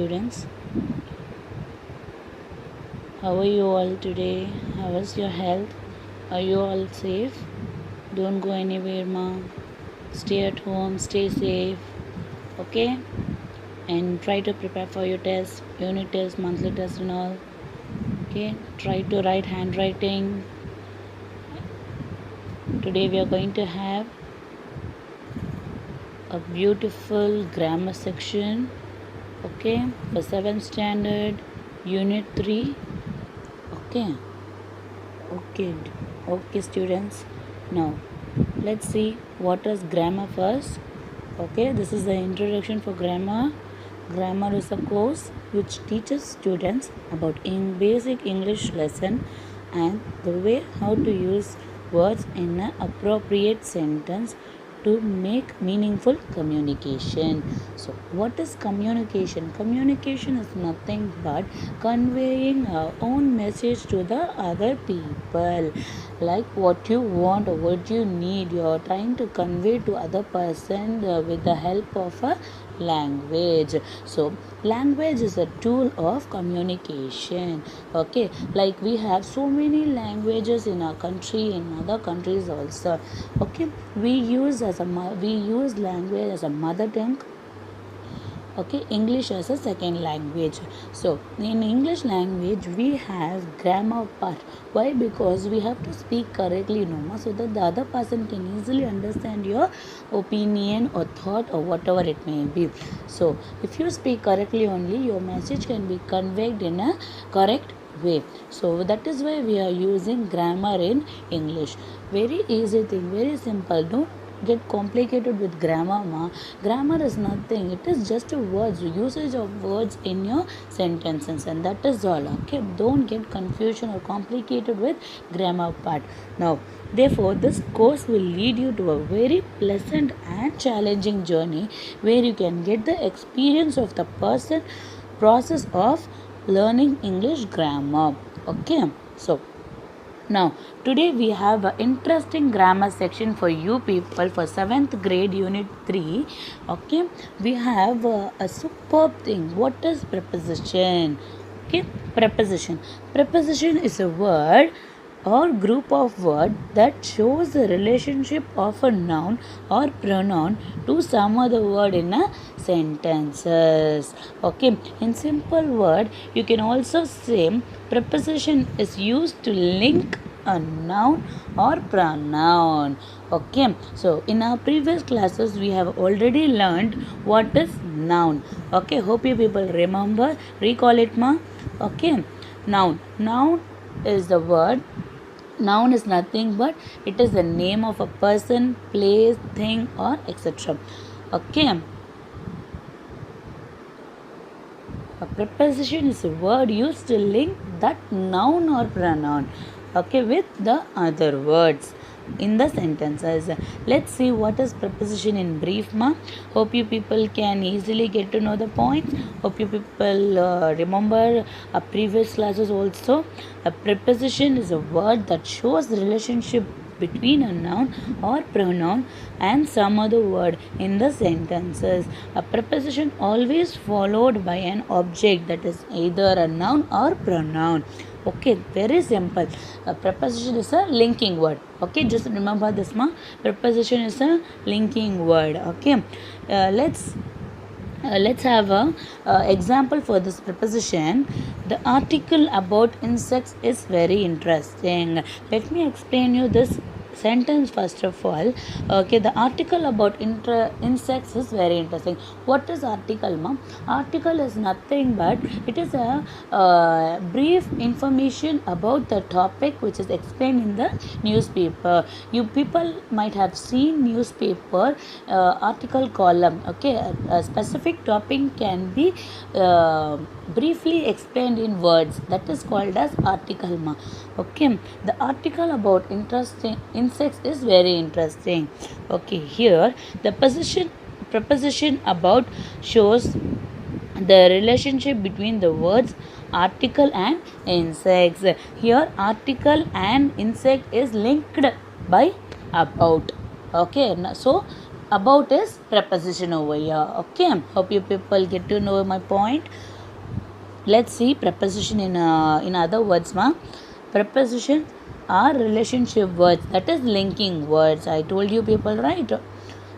students. How are you all today? How is your health? Are you all safe? Don't go anywhere, ma. Stay at home, stay safe. Okay? And try to prepare for your test, unit test, monthly test and all. Okay? Try to write handwriting. Today we are going to have a beautiful grammar section. Okay? For 7th standard, unit 3. Okay. Okay students, now let's see what is grammar first. Okay, this is the introduction for grammar. Grammar is a course which teaches students about basic English lesson and the way how to use words in an appropriate sentence to make meaningful communication. So what is communication? Communication is nothing but conveying our own message to the other people, like what you want or what you need, you are trying to convey to other person with the help of a language. So language is a tool of communication. Okay, like we have so many languages in our country, in other countries also. Okay, we use language as a mother tongue. Okay, English as a second language. So in English language we have grammar part. Why? Because we have to speak correctly, no, so that the other person can easily understand your opinion or thought or whatever it may be. So if you speak correctly only, your message can be conveyed in a correct way. So that is why we are using grammar in English. Very easy thing, very simple. Don't get complicated with grammar, ma. Grammar is nothing, it is just a words, usage of words in your sentences, and that is all. Okay, don't get confusion or complicated with grammar part. Now therefore this course will lead you to a very pleasant and challenging journey where you can get the experience of the process of learning English grammar. Okay, so now today we have an interesting grammar section for you people for 7th grade unit 3. Okay, we have a superb thing. What is preposition? Okay, preposition is a word or group of words that shows the relationship of a noun or pronoun to some other word in a sentences. Okay, in simple word you can also say preposition is used to link a noun or pronoun. Okay, so in our previous classes we have already learned what is noun. Okay, hope you people remember, recall it, ma. Okay, noun is the word. Noun is nothing but it is the name of a person, place, thing or etc. Okay, a preposition is a word used to link that noun or pronoun, okay, with the other words in the sentences. Let's see what is preposition in brief, ma. Hope you people can easily get to know the points. Hope you people remember previous classes also. A preposition is a word that shows the relationship between a noun or pronoun and some other word in the sentences. A preposition always followed by an object that is either a noun or pronoun. Okay, very simple. A preposition is a linking word. Okay, just remember this, ma. Preposition is a linking word. Okay, let's have a example for this preposition. The article about insects is very interesting. Let me explain you this sentence first of all. Okay, the article about insects is very interesting. What is article, ma'am? Article is nothing but it is a brief information about the topic which is explained in the newspaper. You people might have seen newspaper article column. Okay, a specific topic can be briefly explained in words. That is called as article, ma. Okay, the article about insects is very interesting. Okay, here the preposition about shows the relationship between the words article and insects. Here article and insect is linked by about. Okay, so about is preposition over here. Okay, hope you people get to know my point. let's see preposition in other words, ma. Preposition are relationship words, that is linking words. I told you people, right?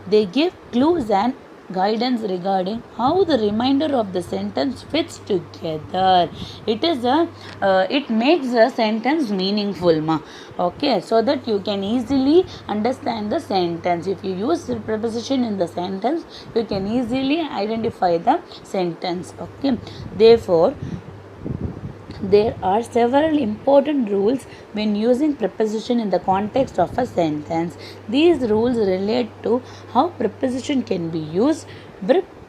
They give clues and guidance regarding how the remainder of the sentence fits together. It makes the sentence meaningful, ma. Okay, so that you can easily understand the sentence. If you use the preposition in the sentence, you can easily identify the sentence. Okay, therefore there are several important rules when using preposition in the context of a sentence. These rules relate to how preposition can be used,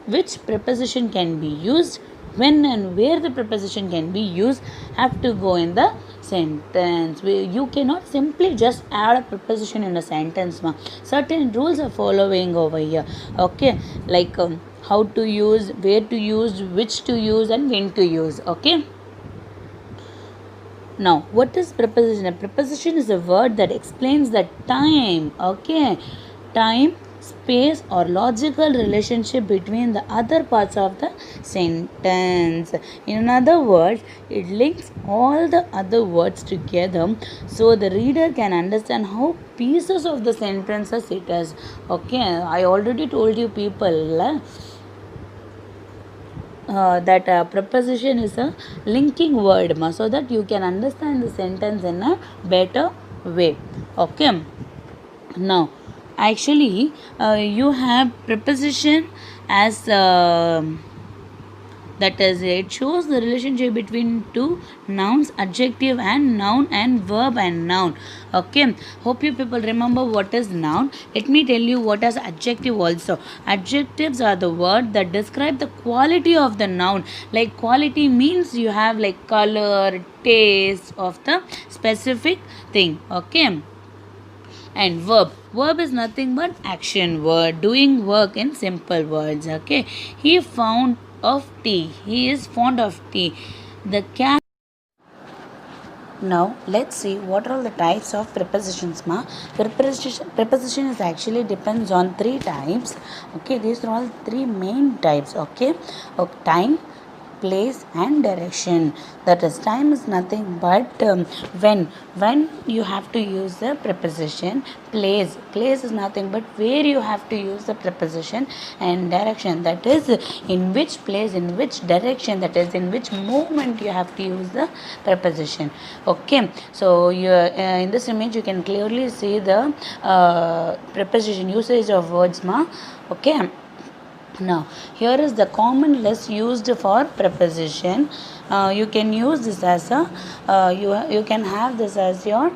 which preposition can be used, when and where the preposition can be used have to go in the sentence. You cannot simply just add a preposition in a sentence, ma. Certain rules are following over here. Okay, like how to use, where to use, which to use, and when to use. Okay. Now, what is preposition? A preposition is a word that explains the time, okay? Time, space, or logical relationship between the other parts of the sentence. In other words, it links all the other words together so the reader can understand how pieces of the sentences it is. Okay, I already told you people. That preposition is a linking word, ma, so that you can understand the sentence in a better way. Okay, now actually you have preposition as that is, it shows the relationship between two nouns, adjective and noun, and verb and noun. Okay, hope you people remember what is noun. Let me tell you what is adjective also. Adjectives are the word that describe the quality of the noun. Like quality means you have like color, taste of the specific thing. Okay, and verb is nothing but action word, doing work in simple words. Okay, he is fond of tea. The cat. Now let's see what are all the types of prepositions, ma. Preposition is actually depends on three types. Okay, these are all three main types. Okay, time, place, and direction. That is, time is nothing but when you have to use the preposition. Place is nothing but where you have to use the preposition. And direction, that is in which place, in which direction, that is in which movement you have to use the preposition. Okay, so you in this image you can clearly see the preposition usage of words, ma. Okay, now here is the common list used for preposition. You can use this as a you can have this as your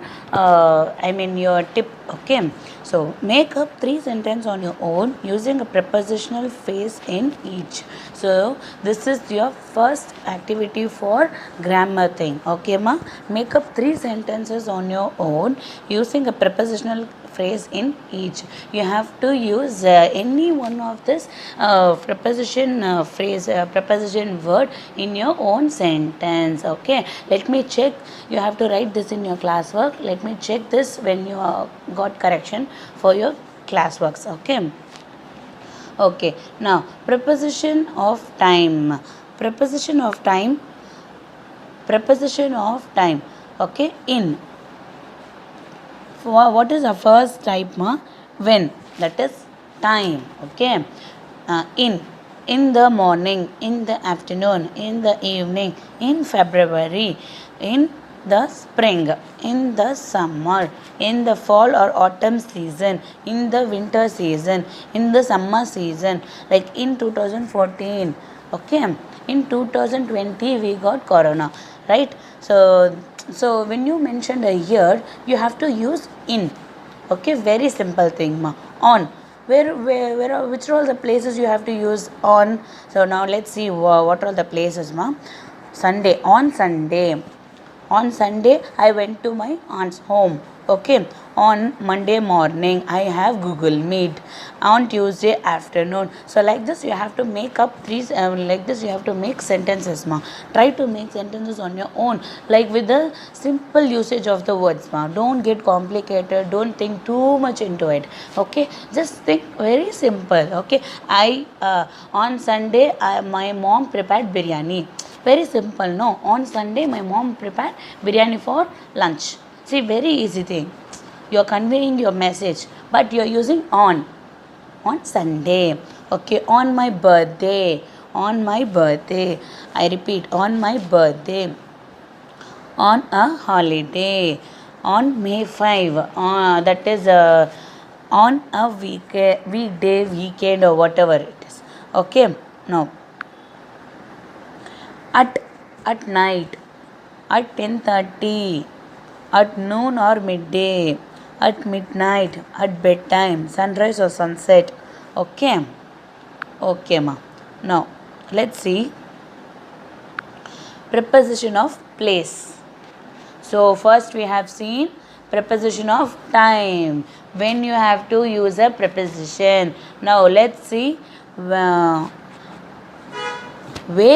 your tip. Okay, so make up 3 sentences on your own using a prepositional phrase in each. So this is your first activity for grammar thing. Okay, ma, make up 3 sentences on your own using a prepositional phrase in each. You have to use any one of this preposition phrase, preposition word in your own sentence. Okay, let me check. You have to write this in your classwork. Let me check this when you got correction for your classworks. Okay, now preposition of time. Preposition of time. Okay, in. What is the first type, ma? When, that is time. Okay, in the morning, in the afternoon, in the evening, in February, in the spring, in the summer, in the fall or autumn season, in the winter season, in the summer season, like in 2014. Okay, in 2020 we got corona, right? So when you mentioned a year, you have to use in. Okay, very simple thing, ma. On, which are all the places you have to use on? So now let's see what are all the places, ma. On Sunday I went to my aunt's home. Okay, on Monday morning I have Google Meet. On Tuesday afternoon. So like this you have to make up three like this you have to make sentences, ma. Try to make sentences on your own, like with the simple usage of the words, ma. Don't get complicated, don't think too much into it. Okay, just think very simple. Okay, on Sunday my mom prepared biryani. Very simple, no? On Sunday, my mom prepared biryani for lunch. See, very easy thing. You're conveying your message, but you're using on Sunday. Okay, on my birthday. On my birthday. I repeat, on my birthday. On a holiday. On May 5. That is on a weekday, weekend, or whatever it is. Okay, now at night, at 10:30, at noon or midday, at midnight, at bedtime, sunrise or sunset. Okay, okay, ma. Now let's see preposition of place. So first we have seen preposition of time, when you have to use a preposition. Now let's see where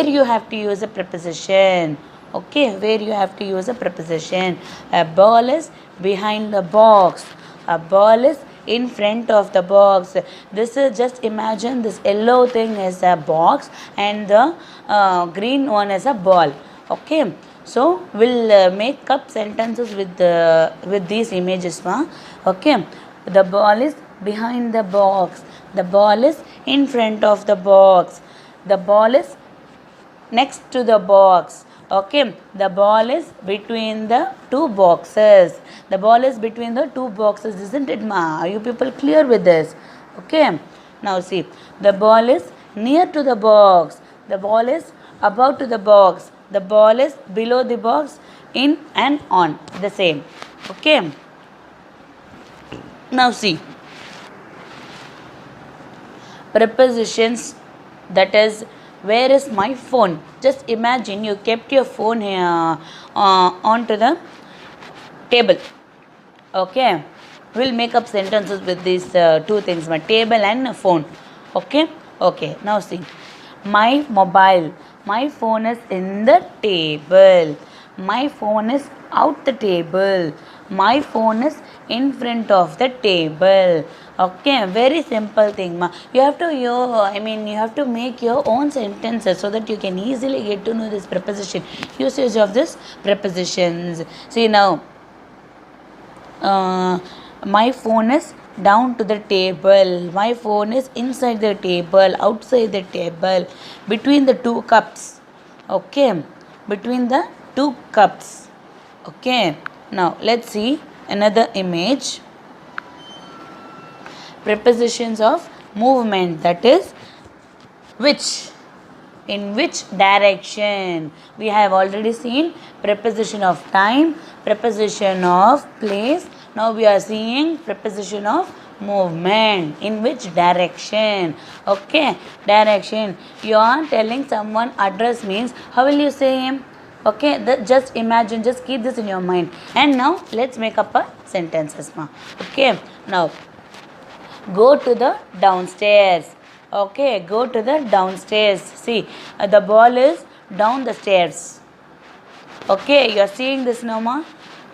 you have to use a preposition. Okay, where you have to use a preposition. A ball is behind the box. A ball is in front of the box. This is, just imagine this yellow thing is a box and the green one is a ball. Okay, so we'll make up sentences with these images, ma. Okay, the ball is behind the box. The ball is in front of the box. The ball is next to the box. Okay, the ball is between the two boxes. The ball is between the two boxes, isn't it, ma? Are you people clear with this? Okay, now see, the ball is near to the box. The ball is above to the box. The ball is below the box, in and on, the same. Okay, now see prepositions, that is, where is my phone? Just imagine you kept your phone here onto the table. Okay, we'll make up sentences with these two things, my table and phone. Okay, okay, now see my mobile. My phone is in the table. My phone is out the table. My phone is in front of the table. Okay, very simple thing, ma. You have to you have to make your own sentences so that you can easily get to know this preposition, usage of this prepositions. See now, my phone is down to the table. My phone is inside the table, outside the table, between the two cups. Okay, between the two cups. Okay, now let's see another image. Prepositions of movement, that is, which, in which direction. We have already seen preposition of time, preposition of place. Now we are seeing preposition of movement, in which direction. Okay, direction. You are telling someone address means, how will you say him? Okay, just imagine, just keep this in your mind. And now let's make up a sentences, ma. Okay, now go to the downstairs. Okay, go to the downstairs. See, the ball is down the stairs. Okay, you are seeing this now, ma?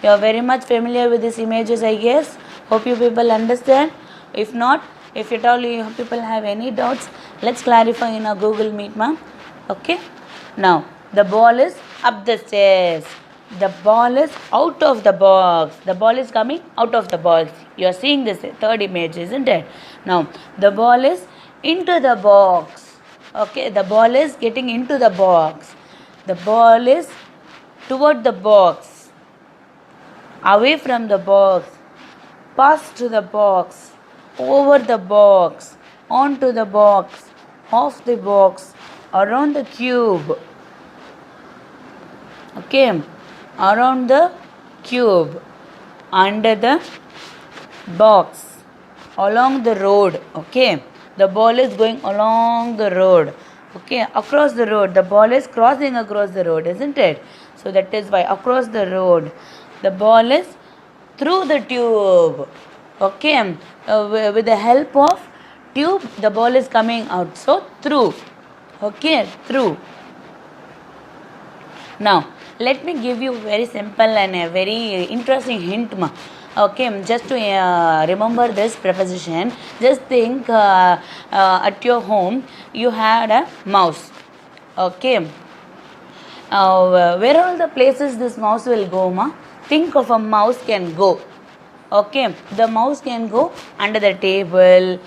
You are very much familiar with these images, I guess. Hope you people understand. If not, if at all you people have any doubts, let's clarify in our Google Meet, ma. Okay, now the ball is up the stairs. The ball is out of the box. The ball is coming out of the box. You are seeing this third image, isn't it? Now the ball is into the box. Okay, the ball is getting into the box. The ball is toward the box, away from the box, past to the box, over the box, onto the box, off the box, around the cube. Okay, around the cube, under the box, along the road. Okay, the ball is going along the road. Okay, across the road. The ball is crossing across the road, isn't it? So that is why across the road. The ball is through the tube. Okay, with the help of tube, the ball is coming out. So through. Okay, through. Now let me give you very simple and a very interesting hint, ma. Okay, just to remember this preposition, just think at your home you had a mouse. Okay, Where are all the places this mouse will go, ma? Think of a mouse can go. Okay, the mouse can go under the table,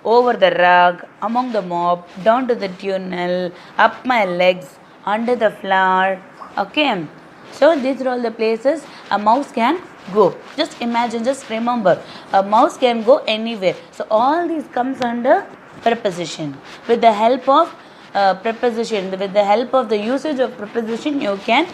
over the rug, among the mop, down to the tunnel, up my legs, under the floor. Okay, so these are all the places a mouse can go. Just imagine, just remember, a mouse can go anywhere. So all these comes under preposition. With the help of preposition, with the help of the usage of preposition, you can,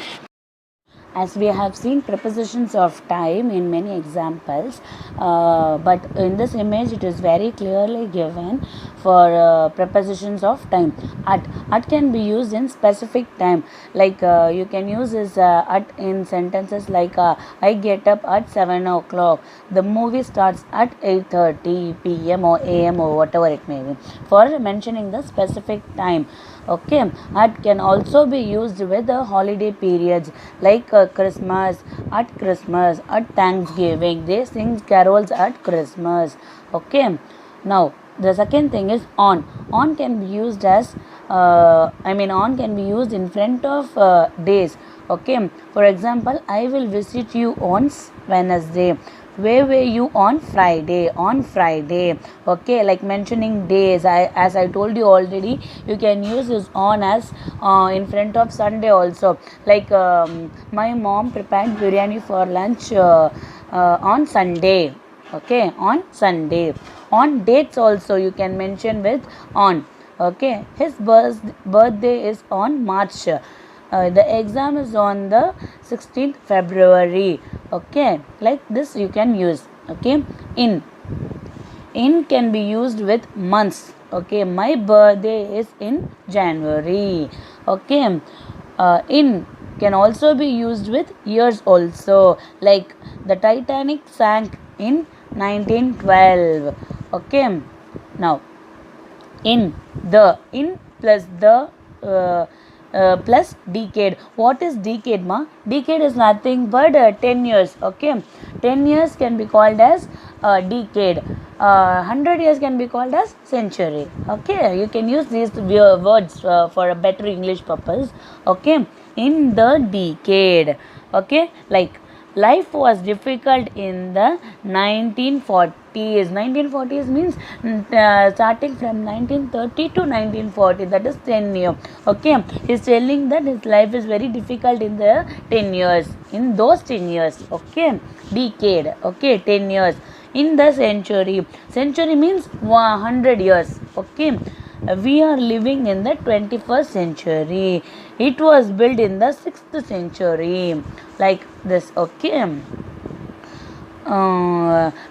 as we have seen prepositions of time in many examples, but in this image it is very clearly given for prepositions of time. At can be used in specific time, like you can use this at in sentences like I get up at 7 o'clock, the movie starts at 8:30 p.m. or am or whatever it may be, for mentioning the specific time. Okay, at can also be used with the holiday periods like Christmas, at Thanksgiving. They sing carols at Christmas. Okay, now the second thing is on. On can be used as on can be used in front of days. Okay, for example, I will visit you on Wednesday. Where were you on Friday? On Friday. Okay, like mentioning days. As I told you already, you can use this on as in front of Sunday also. Like my mom prepared biryani for lunch on Sunday. Okay, on Sunday. On dates also you can mention with on. Okay, his birthday is on March. The exam is on the 16th February. Okay, like this you can use. Okay, in can be used with months. Okay, my birthday is in January. Okay, in can also be used with years also, like the Titanic sank in 1912. Okay, now in plus the plus decade. What is decade, ma? Decade is nothing but 10 years. Okay, 10 years can be called as decade. 100 years can be called as century. Okay, you can use these words for a better English purpose. Okay, in the decade. Okay, like life was difficult in the 1940s. 1940s means starting from 1930 to 1940, that is 10 years. Okay, he's telling that his life is very difficult in the 10 years, in those 10 years. Okay, decade. Okay, 10 years. In the century, century means 100 years. Okay, we are living in the 21st century. It was built in the 6th century, like this. Okay,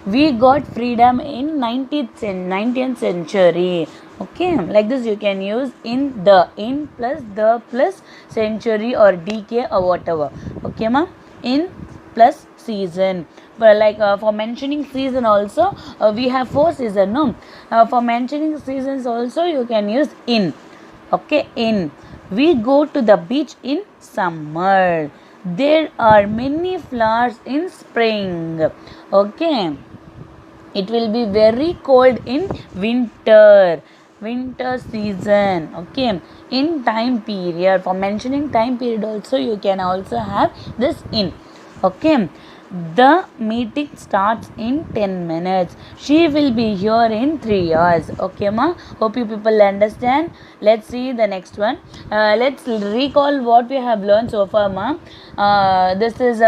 we got freedom in 19th century. Okay, like this you can use in plus century or decade or whatever. Okay, ma? In plus season. But like for mentioning season also, we have 4 seasons. No, for mentioning seasons also you can use in. Okay, in. We go to the beach in summer. There are many flowers in spring. Okay, it will be very cold in winter season. Okay, in time period, for mentioning time period also you can also have this in. Okay, the meeting starts in 10 minutes. She will be here in 3 hours. Okay, ma? Hope you people understand. Let's see the next one. Let's recall what we have learned so far, ma. This is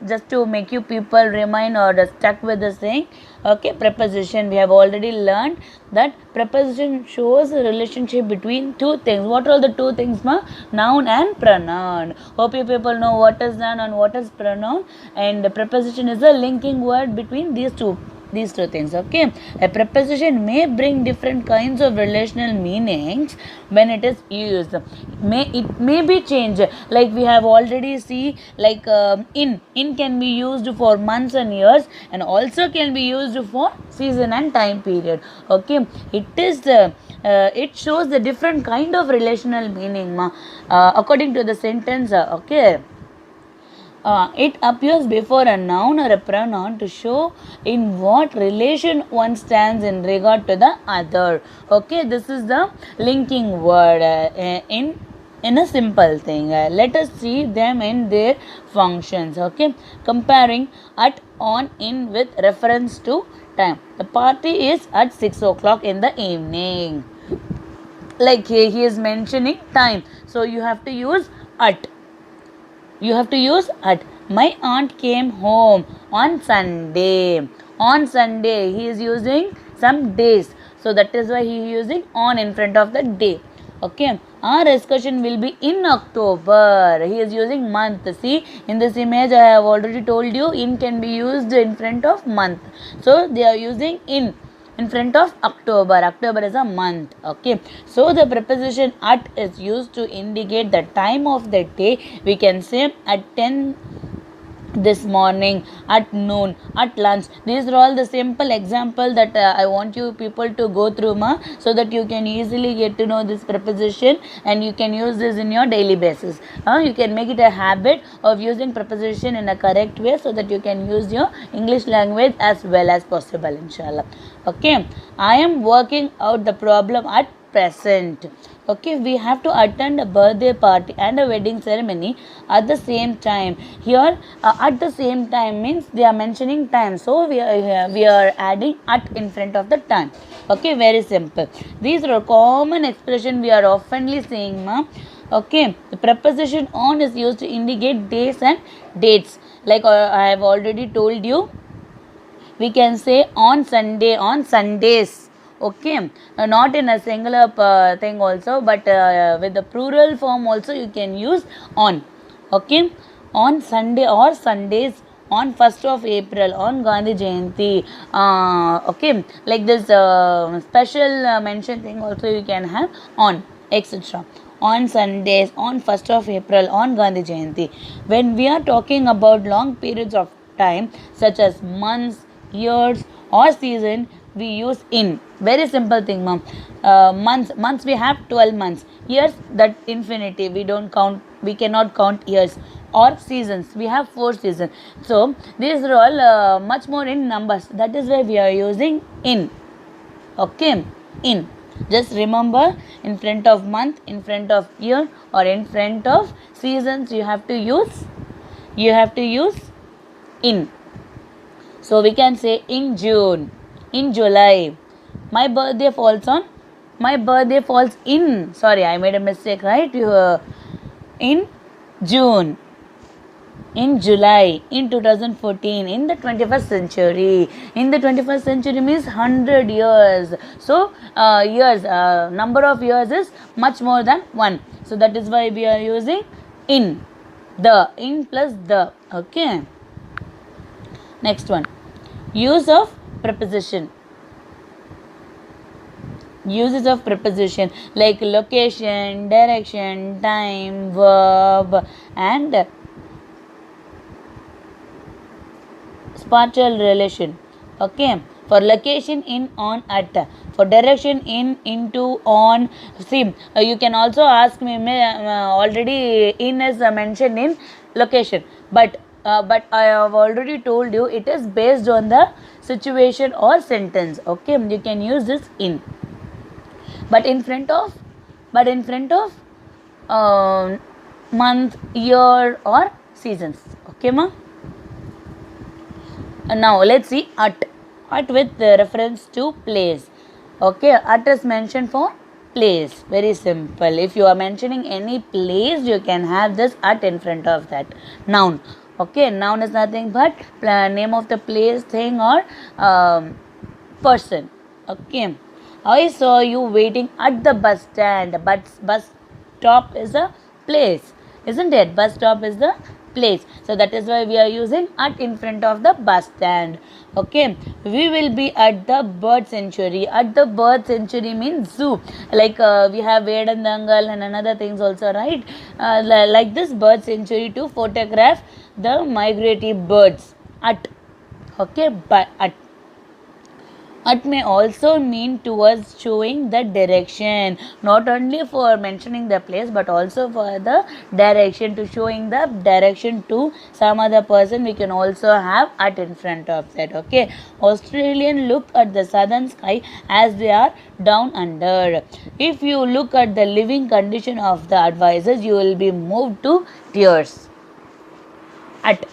just to make you people remind or stuck with the thing. Okay, preposition. We have already learned that preposition shows a relationship between two things. What are the two things, ma? Noun and pronoun. Hope you people know what is noun and what is pronoun. And the preposition is a linking word between these two things. Okay, a preposition may bring different kinds of relational meanings when it is used. It may be changed, like we have already see, like in can be used for months and years, and also can be used for season and time period. Okay, it shows the different kind of relational meaning, according to the sentence. Okay, it appears before a noun or a pronoun to show in what relation one stands in regard to the other. Okay, this is the linking word in in a simple thing. Let us see them in their functions. Okay, comparing at, on, in with reference to time. The party is at 6 o'clock in the evening. Like he is mentioning time, so you have to use at. You have to use at. My aunt came home on Sunday. On Sunday, he is using some days. So that is why he is using on in front of the day. Okay. Our excursion will be in October. He is using month. See, in this image, I have already told you in can be used in front of month. So they are using in front of October. October is a month. Okay, so the preposition at is used to indicate the time of the day. We can say at 10 this morning, at noon, at lunch. These are all the simple example that I want you people to go through, so that you can easily get to know this preposition and you can use this in your daily basis. You can make it a habit of using preposition in a correct way, so that you can use your English language as well as possible, inshallah. Okay, I am working out the problem at present. Okay, we have to attend a birthday party and a wedding ceremony at the same time. Here at the same time means they are mentioning time, so we are adding at in front of the time. Okay, very simple. These are common expression we are oftenly seeing, okay. The preposition on is used to indicate days and dates. Like I have already told you, we can say on Sunday, on Sundays. Okay, not in a singular thing also, but with the plural form also you can use on. Okay, on Sunday or Sundays, on 1st of April, on Gandhi Jayanti. Okay, like this special mention thing also you can have on, etc. On Sundays, on 1st of April, on Gandhi Jayanti. When we are talking about long periods of time such as months, years or season, we use in. Very simple thing, ma'am. Months we have 12 months. Years, that infinity, we don't count, we cannot count years. Or seasons, we have 4 seasons. So these are all much more in numbers. That is why we are using in. Okay, in. Just remember, in front of month, in front of year or in front of seasons, you have to use in. So we can say in June, in July. My birthday falls in, sorry, I made a mistake, right? In June, in July, in 2014, in the 21st century. In the 21st century means 100 years. So years, number of years is much more than 1. So that is why we are using in. The, in plus the. Okay. Next one, use of preposition. Uses of preposition like location, direction, time, verb and spatial relation. Okay, for location, in, on, at. For direction, in, into, on. See, you can also ask me, already in is mentioned in location, but I have already told you it is based on the situation or sentence. Okay, you can use this in, but in front of month, year or seasons. Okay, ma. Now let's see at with reference to place. Okay, at is mentioned for place. Very simple. If you are mentioning any place, you can have this at in front of that. Noun. Okay, noun is nothing but name of the place, thing or person. Okay, I saw you waiting at the bus stand. But bus stop is a place, isn't it? Bus stop is the place. So that is why we are using at in front of the bus stand. Okay, we will be at the bird sanctuary. At the bird sanctuary means zoo. Like we have Vedandangal and another things also, right? Like this bird sanctuary to photograph the migratory birds. At. Okay, but at. It may also mean towards showing the direction, not only for mentioning the place but also for the direction, to showing the direction to some other person. We can also have at in front of that. Okay, Australian look at the southern sky as they are down under. If you look at the living condition of the advisors, you will be moved to tears. At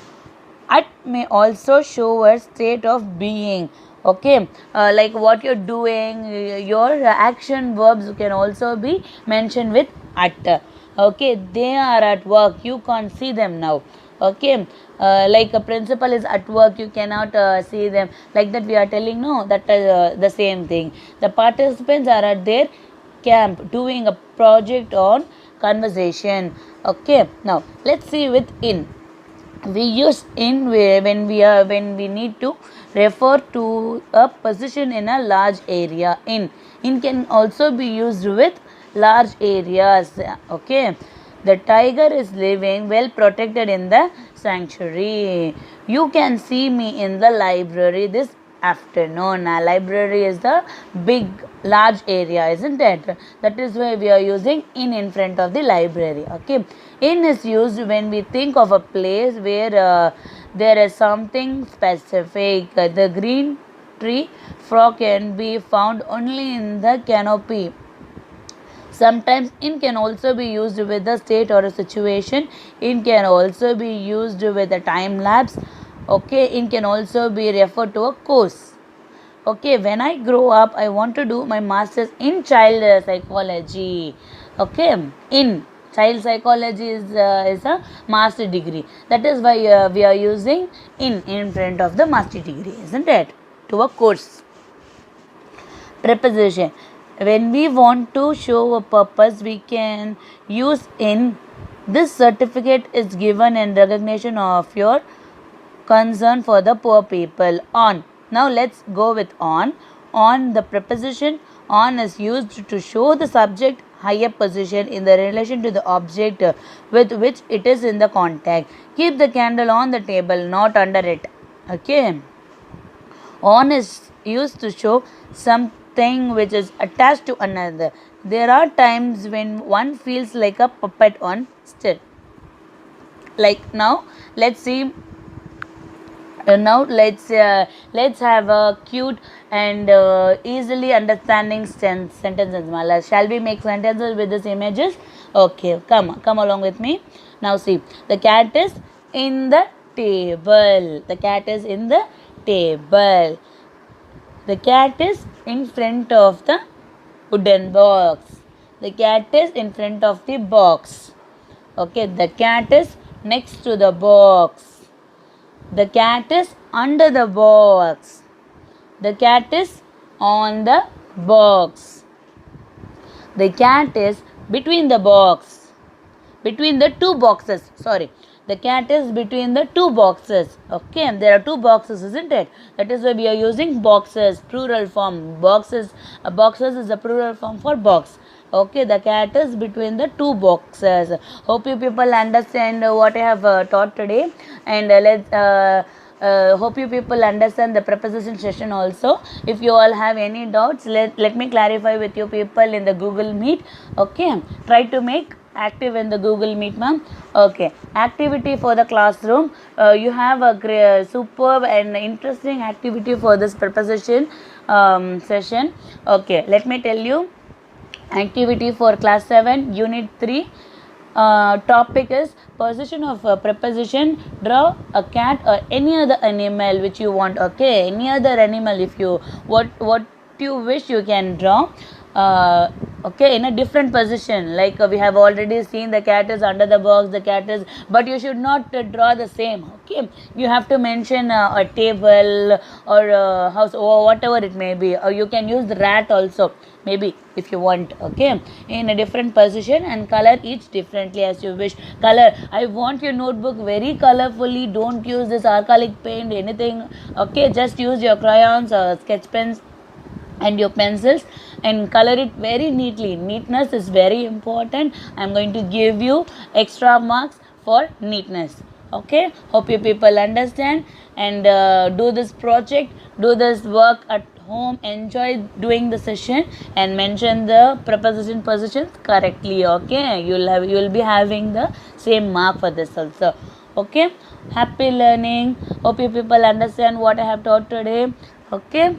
may also show a state of being. Okay, like what you're doing, your action verbs can also be mentioned with at. Okay, they are at work, you can't see them now. Okay, like a principal is at work, you cannot see them. Like that we are telling, no, that the same thing. The participants are at their camp doing a project on conversation. Okay, now let's see with in. We use in when we need to refer to a position in a large area. In can also be used with large areas. Okay, the tiger is living well protected in the sanctuary. You can see me in the library this afternoon. A library is the big large area, isn't it? That is why we are using in front of the library. Okay, in is used when we think of a place where there is something specific. The green tree frog can be found only in the canopy. Sometimes in can also be used with a state or a situation. In can also be used with a time lapse. Okay, in can also be referred to a course. Okay, when I grow up, I want to do my master's in child psychology. Okay, in child psychology is a master degree. That is why we are using in front of the master degree, isn't it? To a course. Preposition. When we want to show a purpose, we can use in. This certificate is given in recognition of your concern for the poor people. On. Now let's go with on. On, the preposition on is used to show the subject higher position in the relation to the object with which it is in the contact. Keep the candle on the table, not under it. Okay. On is used to show something which is attached to another. There are times when one feels like a puppet on still. Like now, let's see. Now let's have a cute and easily understanding sentences. Mala, shall we make sentences with these images? Okay, come along with me. Now see, the cat is in the table. The cat is in the table. The cat is in front of the wooden box. The cat is in front of the box. Okay, the cat is next to the box. The cat is under the box. The cat is on the box. The cat is between the box. Between the two boxes. Sorry. The cat is between the two boxes. Okay. There are two boxes, isn't it? That is why we are using boxes. Plural form. Boxes. Boxes is a plural form for box. Okay, the cat is between the two boxes. Hope you people understand what I have taught today, and hope you people understand the preposition session also. If you all have any doubts, let me clarify with you people in the Google Meet. Okay, try to make active in the Google Meet, ma'am. Okay, activity for the classroom. You have a superb and interesting activity for this preposition session. Okay, let me tell you. Activity for class 7 unit 3, topic is position of a preposition. Draw a cat or any other animal which you want. Okay, any other animal, if you what you wish, you can draw. Okay, in a different position, like we have already seen, the cat is under the box, the cat is, but you should not draw the same. Okay, you have to mention a table or a house or whatever it may be, or you can use the rat also, maybe, if you want. Okay, in a different position, and color each differently as you wish. Color, I want your notebook very colorfully. Don't use this acrylic paint, anything. Okay, just use your crayons or sketch pens and your pencils and color it very neatly. Neatness is very important. I am going to give you extra marks for neatness. Okay, hope you people understand. and do this project, do this work at home, enjoy doing the session, and mention the preposition positions correctly. Okay, you'll be having the same mark for this also. Okay, happy learning. Hope you people understand what I have taught today. Okay.